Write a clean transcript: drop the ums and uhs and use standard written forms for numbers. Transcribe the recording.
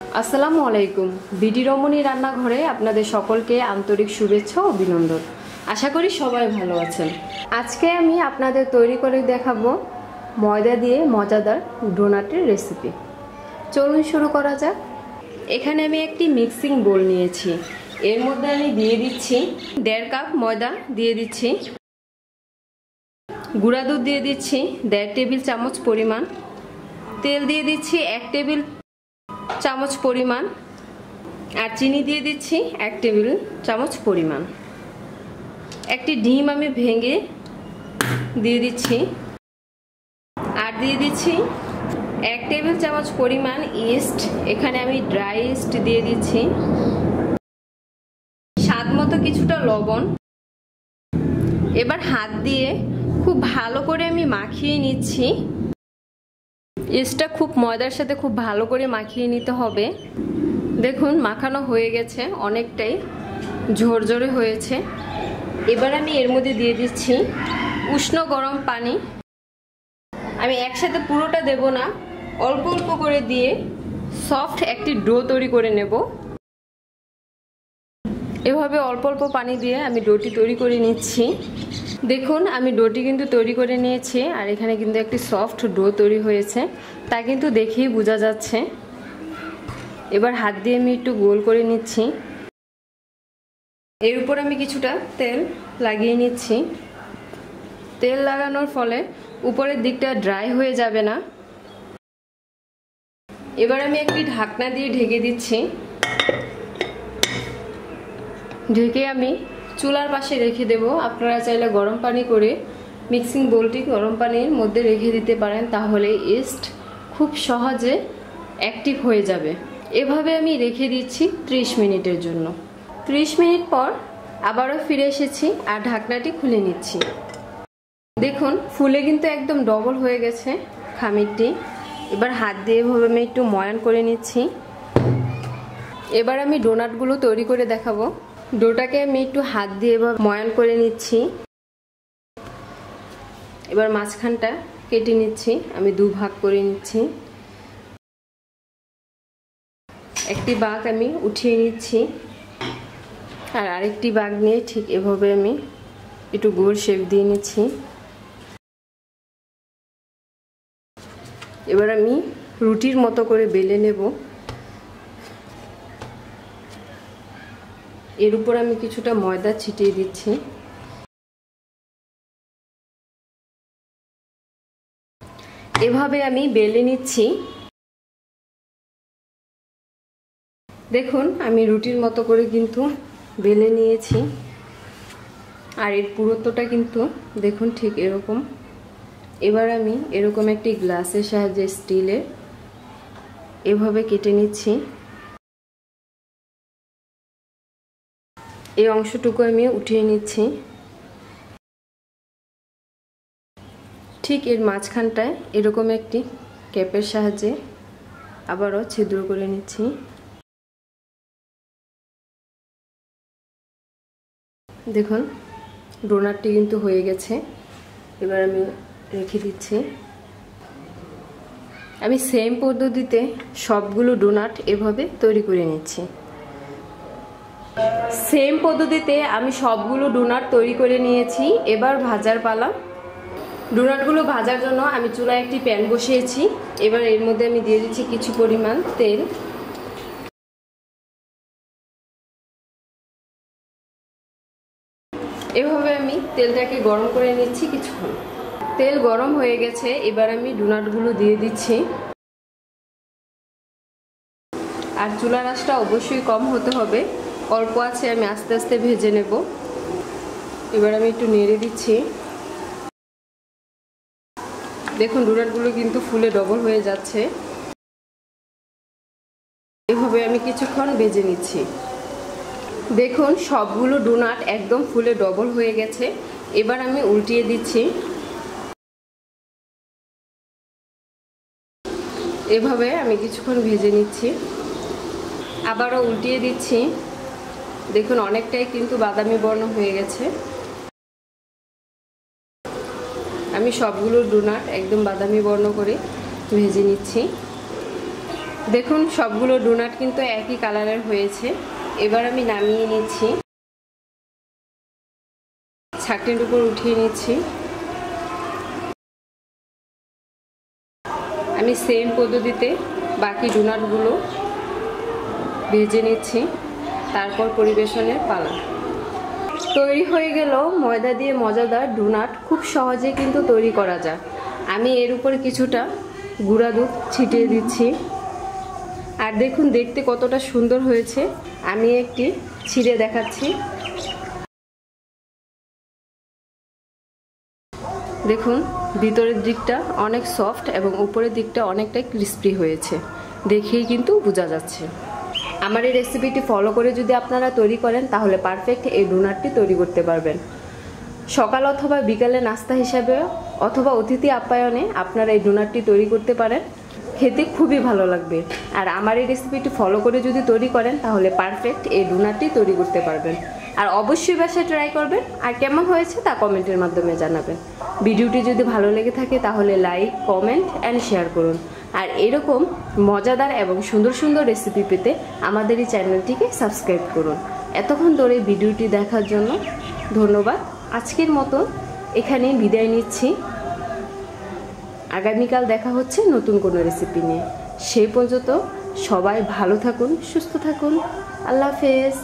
আসসালামু আলাইকুম। বিডি রমণী রান্নাঘরে আপনাদের সকলকে আন্তরিক শুভেচ্ছা ও অভিনন্দন। আশা করি সবাই ভালো আছেন। আজকে আমি আপনাদের তৈরি করে দেখাবো ময়দা দিয়ে মজাদার ডোনাটের রেসিপি। চলুন শুরু করা যাক। এখানে আমি একটি মিক্সিং বোল নিয়েছি। এর মধ্যে আমি দিয়ে দিচ্ছি 1.5 কাপ ময়দা, দিয়ে দিচ্ছি গুঁড়া দুধ, দিয়ে দিচ্ছি 1.5 টেবিল চামচ পরিমাণ, তেল দিয়ে দিচ্ছি 1 টেবিল চামচ পরিমাণ, আর চিনি দিয়ে দিচ্ছি 1 টেবিল চামচ পরিমাণ। একটি ডিম আমি ভেঙে দিয়ে দিচ্ছি, আর দিয়ে দিচ্ছি 1 টেবিল চামচ পরিমাণ ইস্ট। এখানে আমি ড্রাই ইস্ট দিয়ে দিচ্ছি, স্বাদ মতো কিছুটা লবণ। এবার হাত দিয়ে খুব ভালো করে আমি মাখিয়ে নিচ্ছি। ইস্টটা খুব ময়দার সাথে খুব ভালো করে মাখিয়ে নিতে হবে। দেখুন মাখানো হয়ে গেছে, অনেকটাই ঝরঝরে হয়েছে। এবার আমি এর মধ্যে দিয়ে দিচ্ছি উষ্ণ গরম পানি। আমি একসাথে পুরোটা দেব না, অল্প অল্প করে দিয়ে সফট একটি ডো তৈরি করে নেব। এভাবে অল্প অল্প পানি দিয়ে আমি ডোটি তৈরি করে নিচ্ছি। দেখুন আমি ডোটি কিন্তু তৈরি করে নিয়েছি, আর এখানে কিন্তু একটি সফট ডো তৈরি হয়েছে, তা কিন্তু দেখেই বোঝা যাচ্ছে। এবার হাত দিয়ে আমি একটু গোল করে নিচ্ছি। এর উপর আমি কিছুটা তেল লাগিয়ে নিচ্ছি। তেল লাগানোর ফলে উপরের দিকটা ড্রাই হয়ে যাবে না। এবার আমি একটি ঢাকনা দিয়ে ঢেকে দিচ্ছি। ঢেকে আমি চুলার পাশে রেখে দেব। আপনারা চাইলে গরম পানি করে মিক্সিং বোলটি গরম পানির মধ্যে রেখে দিতে পারেন, তাহলে ইস্ট খুব সহজে অ্যাক্টিভ হয়ে যাবে। এভাবে আমি রেখে দিচ্ছি 30 মিনিটের জন্য। 30 মিনিট পর আবারও ফিরে এসেছি, আর ঢাকনাটি খুলে নিচ্ছি। দেখুন ফুলে কিন্তু একদম ডবল হয়ে গেছে খামিরটি। এবার হাত দিয়ে এভাবে আমি একটু ময়ান করে নিচ্ছি। এবার আমি ডোনাটগুলো তৈরি করে দেখাবো। ডোটাকে আমি একটু হাত দিয়ে এভাবে ময়ান করে নিচ্ছি। এবার মাঝখানটা কেটে নিচ্ছি, আমি 2 ভাগ করে নিচ্ছি। একটি ভাগ আমি উঠিয়ে নিচ্ছি, আর আরেকটি ভাগ নিয়ে ঠিক এভাবে আমি একটু গোল শেপ দিয়ে নিচ্ছি। এবার আমি রুটির মতো করে বেলে নেব। এর উপর আমি কিছুটা ময়দা ছিটিয়ে দিচ্ছি। এভাবে আমি বেলে নিচ্ছি। দেখুন আমি রুটির মতো করে কিন্তু বেলে নিয়েছি, আর এর পুরুত্বটা কিন্তু দেখুন ঠিক এরকম। এবার আমি এরকম একটি গ্লাসের সাহায্যে স্টিলের এভাবে কেটে নিচ্ছি। এই অংশটুকু আমি উঠিয়ে নিচ্ছি। ঠিক এর মাঝখানটায় এরকম একটি ক্যাপের সাহায্যে আবারও ছিদ্র করে নিচ্ছি। দেখুন ডোনাটটি কিন্তু হয়ে গেছে। এবার আমি রেখে দিচ্ছি। আমি সেম পদ্ধতিতে সবগুলো ডোনাট এভাবে তৈরি করে নিচ্ছি। সেম পদ্ধতিতে আমি সবগুলো ডোনাট তৈরি করে নিয়েছি। এবার ভাজার পালা। ডোনাটগুলো ভাজার জন্য আমি চুলায় একটি প্যান বসিয়েছি। এবার এর মধ্যে আমি দিয়ে দিচ্ছি কিছু পরিমাণ তেল। এভাবে আমি তেলটাকে গরম করে নিচ্ছি কিছুক্ষণ। তেল গরম হয়ে গেছে, এবার আমি ডোনাটগুলো দিয়ে দিচ্ছি। আর চুলার আঁচটা অবশ্যই কম হতে হবে, অল্প আছে আমি আস্তে আস্তে ভেজে নেব। এবার আমি একটু নেড়ে দিচ্ছি। দেখুন ডোনাটগুলো কিন্তু ফুলে ডবল হয়ে যাচ্ছে। এভাবে আমি কিছুক্ষণ ভেজে নিচ্ছি। দেখুন সবগুলো ডোনাট একদম ফুলে ডবল হয়ে গেছে। এবার আমি উল্টিয়ে দিচ্ছি। এভাবে আমি কিছুক্ষণ ভেজে নিচ্ছি। আবারও উল্টিয়ে দিচ্ছি। দেখুন অনেকটাই কিন্তু বাদামি বর্ণ হয়ে গেছে। আমি সবগুলো ডোনাট একদম বাদামি বর্ণ করে ভেজে নিচ্ছি। দেখুন সবগুলো ডোনাট কিন্তু একই কালারের হয়েছে। এবার আমি নামিয়ে নিচ্ছি, ছাকনির উপর উঠিয়ে নিচ্ছি। আমি সেম পদ্ধতিতে বাকি ডোনাটগুলো ভেজে নিচ্ছি, তারপর পরিবেশনের পালা। তৈরি হয়ে গেল ময়দা দিয়ে মজাদার ডোনাট। খুব সহজে কিন্তু তৈরি করা যায়। আমি এর উপরে কিছুটা গুঁড়া দুধ ছিটিয়ে দিচ্ছি। আর দেখুন দেখতে কতটা সুন্দর হয়েছে। আমি একটি ছিঁড়ে দেখাচ্ছি। দেখুন ভিতরের দিকটা অনেক সফট এবং উপরের দিকটা অনেকটাই ক্রিস্পি হয়েছে, দেখেই কিন্তু বোঝা যাচ্ছে। আমার এই রেসিপিটি ফলো করে যদি আপনারা তৈরি করেন তাহলে পারফেক্ট এই ডোনাটটি তৈরি করতে পারবেন। সকাল অথবা বিকালে নাস্তা হিসাবে অথবা অতিথি আপ্যায়নে আপনারা এই ডোনাটটি তৈরি করতে পারেন, খেতে খুবই ভালো লাগবে। আর আমার এই রেসিপিটি ফলো করে যদি তৈরি করেন তাহলে পারফেক্ট এই ডোনাটটি তৈরি করতে পারবেন। আর অবশ্যই বাসায় ট্রাই করবেন, আর কেমন হয়েছে তা কমেন্টের মাধ্যমে জানাবেন। ভিডিওটি যদি ভালো লেগে থাকে তাহলে লাইক, কমেন্ট অ্যান্ড শেয়ার করুন। আর এরকম মজাদার এবং সুন্দর সুন্দর রেসিপি পেতে আমাদের এই চ্যানেলটিকে সাবস্ক্রাইব করুন। এতক্ষণ ধরে ভিডিওটি দেখার জন্য ধন্যবাদ। আজকের মতো এখানেই বিদায় নিচ্ছি। আগামীকাল দেখা হচ্ছে নতুন কোনো রেসিপি নিয়ে। সেই পর্যন্ত সবাই ভালো থাকুন, সুস্থ থাকুন। আল্লাহ হাফেজ।